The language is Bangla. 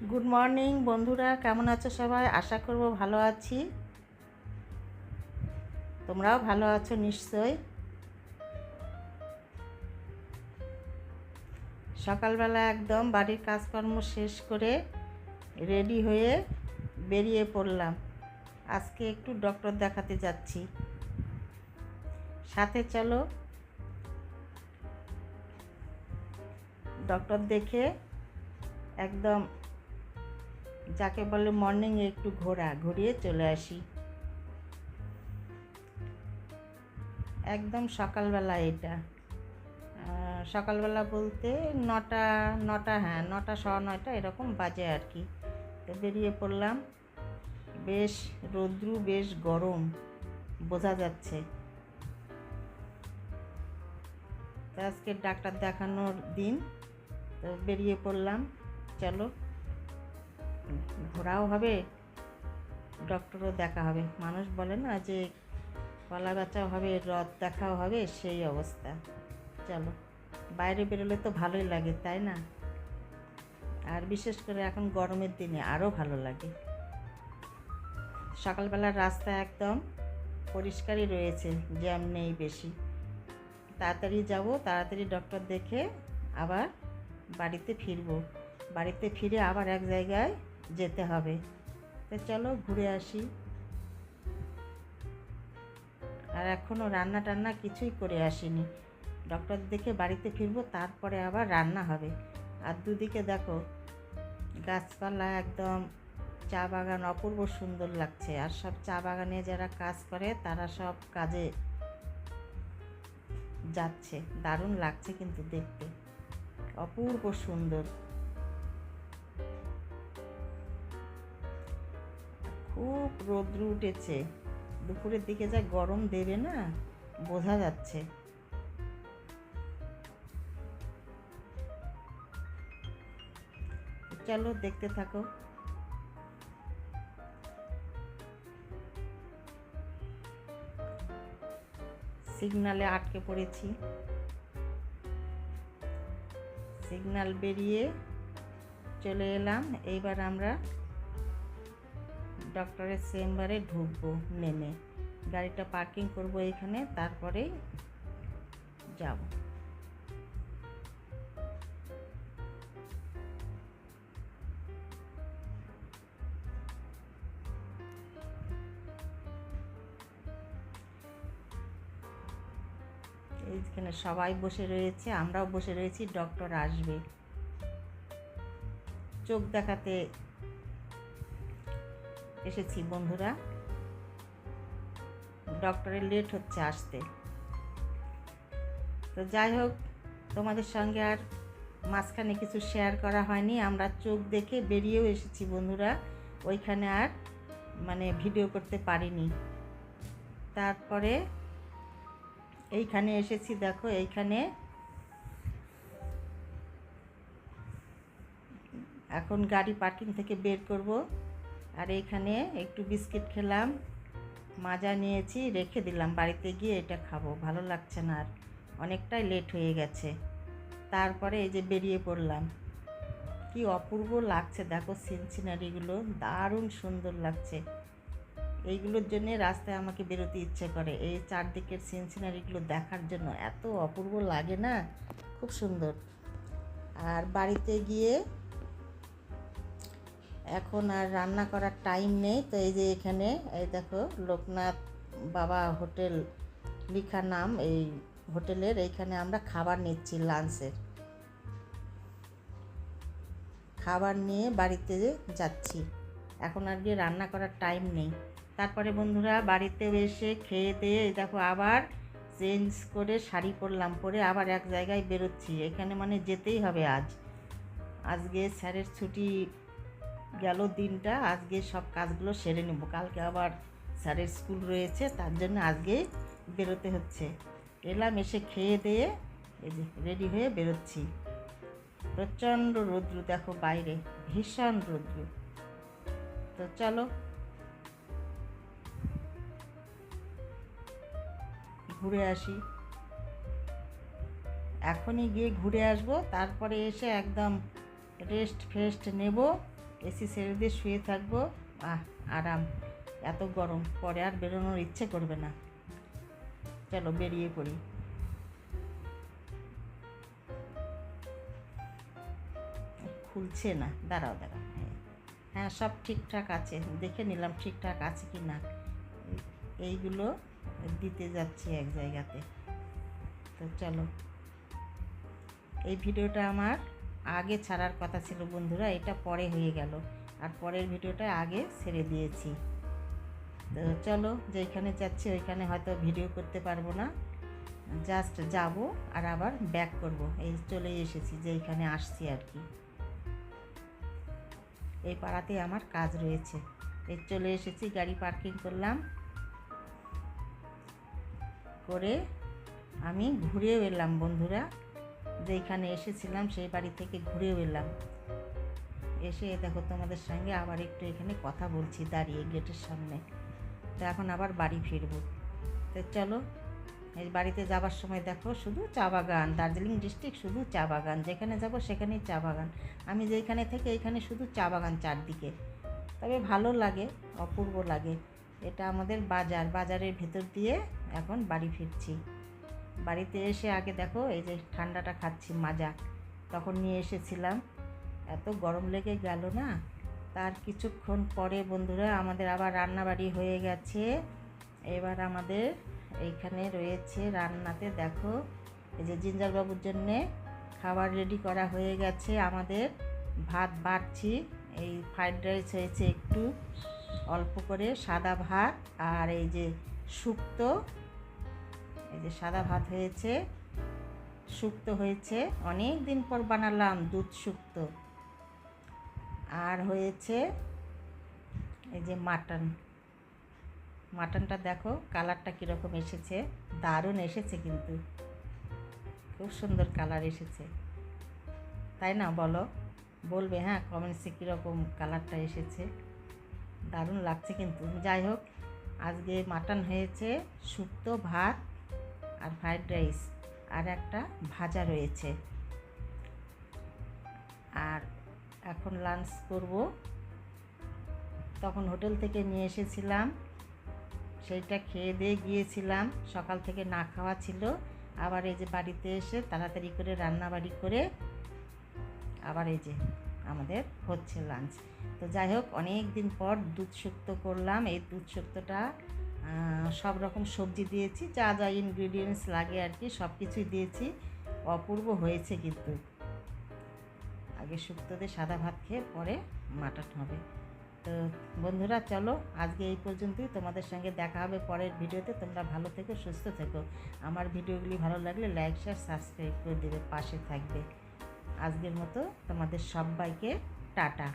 গুড মর্নিং বন্ধুরা, কেমন আছো সবাই? আশা করব ভালো আছি। তোমরাও ভালো আছো নিশ্চয়। সকালবেলা একদম বাড়ির কাজকর্ম শেষ করে রেডি হয়ে বেরিয়ে পড়লাম। আজকে একটু ডক্টর দেখাতে যাচ্ছি, সাথে চলো। ডক্টর দেখে একদম যাকে বলে মর্নিংয়ে একটু ঘুরিয়ে চলে আসি। একদম সকালবেলা এটা। সকালবেলা বলতে নটা হ্যাঁ, 9টা, 9:15 এরকম বাজে আর কি। তো বেরিয়ে পড়লাম। বেশ রৌদ্রু, বেশ গরম বোঝা যাচ্ছে। তো আজকে ডাক্তার দেখানোর দিন, তো বেরিয়ে পড়লাম। চলো, ঘোরাও হবে, ডক্টরও দেখা হবে। মানুষ বলে না যে কলা বেচাও হবে, রথ দেখাও হবে, সেই অবস্থা। চলো, বাইরে বেরোলে তো ভালোই লাগে, তাই না? আর বিশেষ করে এখন গরমের দিনে আরও ভালো লাগে। সকালবেলার রাস্তা একদম পরিষ্কারই রয়েছে, জ্যাম নেই বেশি। তাড়াতাড়ি যাব, তাড়াতাড়ি ডক্টর দেখে আবার বাড়িতে ফিরবো। বাড়িতে ফিরে আবার এক জায়গায় যেতে হবে। তো চলো ঘুরে আসি। আর এখনও রান্না টান্না কিছুই করে আসিনি। ডক্টর দেখে বাড়িতে ফিরবো, তারপরে আবার রান্না হবে। আর দুদিকে দেখো গাছপালা, একদম চা বাগান, অপূর্ব সুন্দর লাগছে। আর সব চা বাগানে যারা কাজ করে তারা সব কাজে যাচ্ছে। দারুণ লাগছে কিন্তু দেখতে, অপূর্ব সুন্দর। খুব রৌদ্র উঠেছে, দুপুরের দিকে যা গরম দেবে না, বোঝা যাচ্ছে। চলো দেখতে থাকো। সিগনালে আটকে পড়েছি। সিগনাল বেরিয়ে চলে এলাম। এইবার আমরা ডক্টরের চেম্বারে ঢুকবো। নেমে গাড়িটা পার্কিং করব এখানে, তারপরেই যাব। এইখানে সবাই বসে রয়েছে, আমরাও বসে রয়েছি। ডক্টর আসবে, চোখ দেখাতে এসেছি বন্ধুরা। ডক্টরের লেট হচ্ছে আসতে। তো যাই হোক, তোমাদের সঙ্গে আর মাঝখানে কিছু শেয়ার করা হয়নি। আমরা চোখ দেখে বেরিয়েও এসেছি বন্ধুরা, ওইখানে আর ভিডিও করতে পারিনি। তারপরে এইখানে এসেছি, দেখো এইখানে এখন গাড়ি পার্কিং থেকে বের করব। আর এইখানে একটু বিস্কিট খেলাম, মাজা নিয়েছি, রেখে দিলাম। বাড়িতে গিয়ে এটা খাবো, ভালো লাগছে না, আর অনেকটাই লেট হয়ে গেছে। তারপরে এই যে বেরিয়ে পড়লাম। কি অপূর্ব লাগছে দেখো, সিনসিনারিগুলো দারুণ সুন্দর লাগছে। এইগুলোর জন্যে রাস্তায় আমাকে বেরোতে ইচ্ছে করে, এই চারদিকের সিনসিনারিগুলো দেখার জন্য। এত অপূর্ব লাগে না, খুব সুন্দর। আর বাড়িতে গিয়ে এখন আর রান্না করার টাইম নেই। তো এই যে এখানে এই দেখো, লোকনাথ বাবা হোটেল লেখা নাম এই হোটেলের। এইখানে আমরা খাবার নিচ্ছি, লাঞ্চের খাবার নিয়ে বাড়িতে যাচ্ছি। এখন আর গিয়ে রান্না করার টাইম নেই। তারপরে বন্ধুরা বাড়িতে এসে খেয়ে দিয়ে দেখো আবার চেঞ্জ করে শাড়ি পরলাম, পরে আবার এক জায়গায় বেরোচ্ছি। এখানে যেতেই হবে আজকে স্যারের ছুটি গেল দিনটা। আজকে সব কাজগুলো সেরে নেব, কালকে আবার স্যারের স্কুল রয়েছে, তার জন্য আজকে বেরোতে হচ্ছে। এলাম, এসে খেয়ে দিয়ে এই যে রেডি হয়ে বেরোচ্ছি। প্রচণ্ড রৌদ্র দেখো বাইরে, ভীষণ রৌদ্র। তো চলো ঘুরে আসি। এখনই গিয়ে ঘুরে আসবো, তারপরে এসে একদম রেস্ট ফেস্ট নেব, এসি ছেড়ে দিয়ে শুয়ে থাকবো, আরাম। এত গরম, পরে আর বেরোনোর ইচ্ছে করবে না। চলো বেরিয়ে পড়ি। খুলছে না, দাঁড়াও। হ্যাঁ, সব ঠিকঠাক আছে, দেখে নিলাম ঠিকঠাক আছে কি না। এইগুলো দিতে যাচ্ছি এক জায়গাতে। তো চলো, এই ভিডিওটা আমার আগে ছাড়ার কথা ছিল বন্ধুরা, এটা পরে হয়ে গেল, আর পরের ভিডিওটা আগে ছেড়ে দিয়েছি। তো চলো, যেখানে যাচ্ছি ওইখানে হয়তো ভিডিও করতে পারবো না, জাস্ট যাব আর আবার ব্যাক করব। এই চলে এসেছি যেইখানে আসছি আর কি, এই পাড়াতে আমার কাজ রয়েছে। এই চলে এসেছি, গাড়ি পার্কিং করলাম, করে আমি ঘুরেও এলাম বন্ধুরা। যেইখানে এসেছিলাম সেই বাড়ি থেকে ঘুরেও এলাম। এসে দেখো তোমাদের সঙ্গে আবার একটু এখানে কথা বলছি দাঁড়িয়ে গেটের সামনে। তো এখন আবার বাড়ি ফিরবো। তো চলো, এই বাড়িতে যাবার সময় দেখো শুধু চা বাগান, দার্জিলিং ডিস্ট্রিক্ট শুধু চা বাগান, যেখানে যাব সেখানেই চা বাগান। আমি যেখানে থেকে এইখানে শুধু চা বাগান চারদিকে। তবে ভালো লাগে, অপূর্ব লাগে। এটা আমাদের বাজার, বাজারের ভেতর দিয়ে এখন বাড়ি ফিরছি। বাড়িতে এসে আগে দেখো এই যে ঠান্ডাটা খাচ্ছি মাজা, তখন নিয়ে এসেছিলাম। এত গরম লেগে গেল না, তার কিছুক্ষণ পরে বন্ধুরা আমাদের আবার রান্নাবাড়ি হয়ে গেছে। এবার আমাদের এইখানে রয়েছে রান্নাতে দেখো, এই যে জিঞ্জারবাবুর জন্যে খাবার রেডি করা হয়ে গেছে। আমাদের ভাত বাড়ছি, এই ফ্রাইড রাইস হয়েছে একটু অল্প করে, সাদা ভাত, আর এই যে শুক্তো, এই যে সাদা ভাত হয়েছে, শুক্তো হয়েছে, অনেক দিন পর বানালাম দুধ শুক্তো, আর হয়েছে এই যে মাটনটা দেখো কালারটা কীরকম এসেছে, দারুণ এসেছে, কিন্তু খুব সুন্দর কালার এসেছে, তাই না? বলবে হ্যাঁ কমেন্টসে কীরকম কালারটা এসেছে। দারুণ লাগছে কিন্তু। যাই হোক, আজকে মাটন হয়েছে, শুক্তো, ভাত আর ফ্রাইড রাইস, আর একটা ভাজা রয়েছে। আর এখন লাঞ্চ করব। তখন হোটেল থেকে নিয়ে এসেছিলাম, সেইটা খেয়ে দিয়ে গিয়েছিলাম, সকাল থেকে না খাওয়া ছিল। আবার এই যে বাড়িতে এসে তাড়াতাড়ি করে রান্নাবাড়ি করে আবার এই যে আমাদের হচ্ছে লাঞ্চ। তো যাই হোক, অনেক দিন পর দুধ শুক্তো করলাম। এই দুধ শুক্তোটা সব রকম সবজি দিয়েছি, যা যা ইনগ্রিডিয়েন্টস লাগে আর কি সব কিছুই দিয়েছি, অপূর্ব হয়েছে কিন্তু। আগে শুক্তো দিয়ে সাদা ভাত খেয়ে পরে মাটন হবে। তো বন্ধুরা চলো, আজকে এই পর্যন্তই। তোমাদের সঙ্গে দেখা হবে পরের ভিডিওতে। তোমরা ভালো থেকো, সুস্থ থেকো। আমার ভিডিওগুলি ভালো লাগলে লাইক, শেয়ার, সাবস্ক্রাইব করে দেবে, পাশে থাকবে। আজকের মতো তোমাদের সবাইকে টাটা।